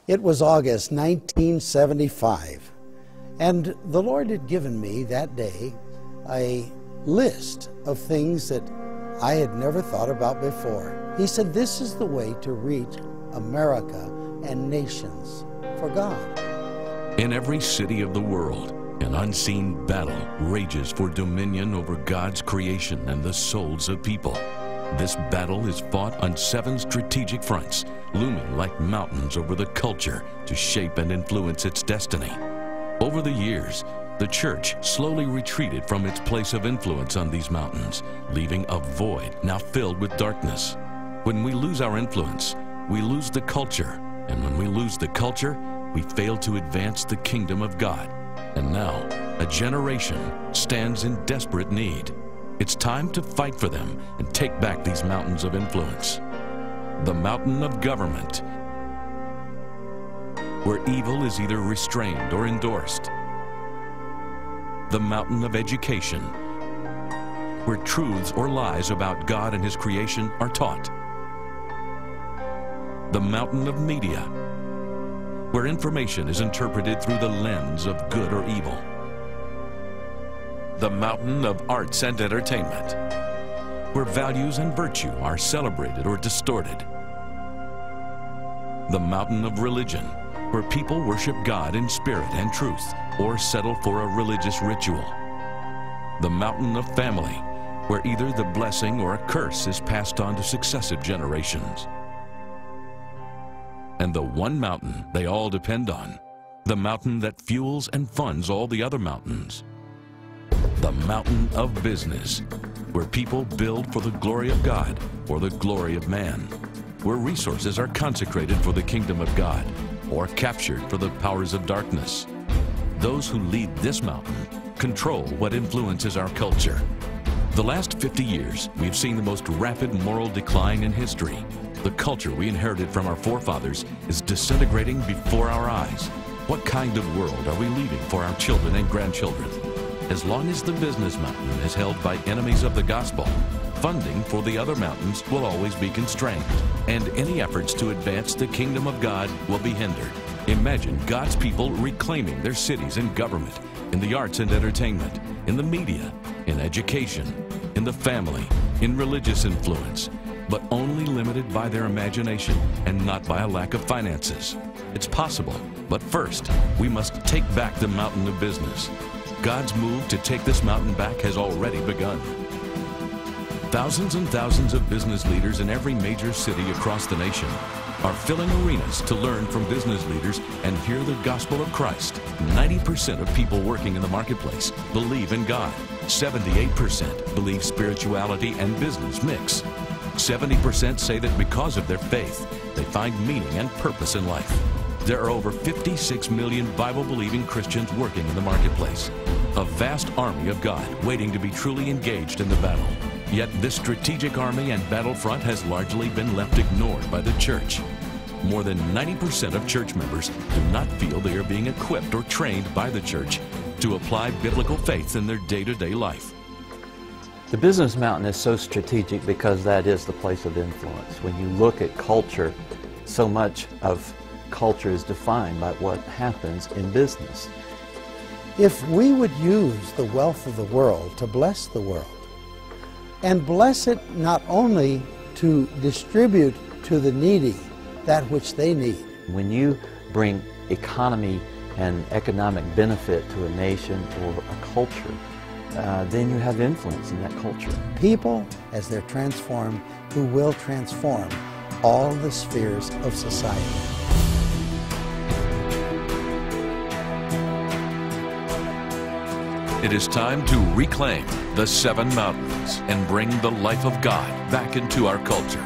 It was August 1975, and the Lord had given me that day a list of things that I had never thought about before. He said, this is the way to reach America and nations for God. In every city of the world, an unseen battle rages for dominion over God's creation and the souls of people. This battle is fought on 7 strategic fronts, looming like mountains over the culture to shape and influence its destiny. Over the years, the church slowly retreated from its place of influence on these mountains, leaving a void now filled with darkness. When we lose our influence, we lose the culture, and when we lose the culture, we fail to advance the kingdom of God. And now, a generation stands in desperate need. It's time to fight for them and take back these mountains of influence. The mountain of government, where evil is either restrained or endorsed. The mountain of education, where truths or lies about God and His creation are taught. The mountain of media, where information is interpreted through the lens of good or evil. The mountain of arts and entertainment, where values and virtue are celebrated or distorted. The mountain of religion, where people worship God in spirit and truth, or settle for a religious ritual. The mountain of family, where either the blessing or a curse is passed on to successive generations. And the one mountain they all depend on, the mountain that fuels and funds all the other mountains. The mountain of business, where people build for the glory of God or the glory of man, where resources are consecrated for the kingdom of God or captured for the powers of darkness. Those who lead this mountain control what influences our culture. The last 50 years, we've seen the most rapid moral decline in history. The culture we inherited from our forefathers is disintegrating before our eyes. What kind of world are we leaving for our children and grandchildren? As long as the business mountain is held by enemies of the gospel, funding for the other mountains will always be constrained, and any efforts to advance the kingdom of God will be hindered. Imagine God's people reclaiming their cities and government, in the arts and entertainment, in the media, in education, in the family, in religious influence, but only limited by their imagination and not by a lack of finances. It's possible, but first, we must take back the mountain of business. God's move to take this mountain back has already begun. Thousands and thousands of business leaders in every major city across the nation are filling arenas to learn from business leaders and hear the gospel of Christ. 90% of people working in the marketplace believe in God. 78% believe spirituality and business mix. 70% say that because of their faith, they find meaning and purpose in life. There are over 56 million Bible-believing Christians working in the marketplace, a vast army of God waiting to be truly engaged in the battle. Yet this strategic army and battlefront has largely been left ignored by the church. More than 90% of church members do not feel they are being equipped or trained by the church to apply biblical faith in their day-to-day life. The business mountain is so strategic because that is the place of influence. When you look at culture, so much of culture is defined by what happens in business. If we would use the wealth of the world to bless the world, and bless it not only to distribute to the needy that which they need. When you bring economy and economic benefit to a nation or a culture, then you have influence in that culture. People, as they're transformed, who will transform all the spheres of society. It is time to reclaim the 7 mountains and bring the life of God back into our culture.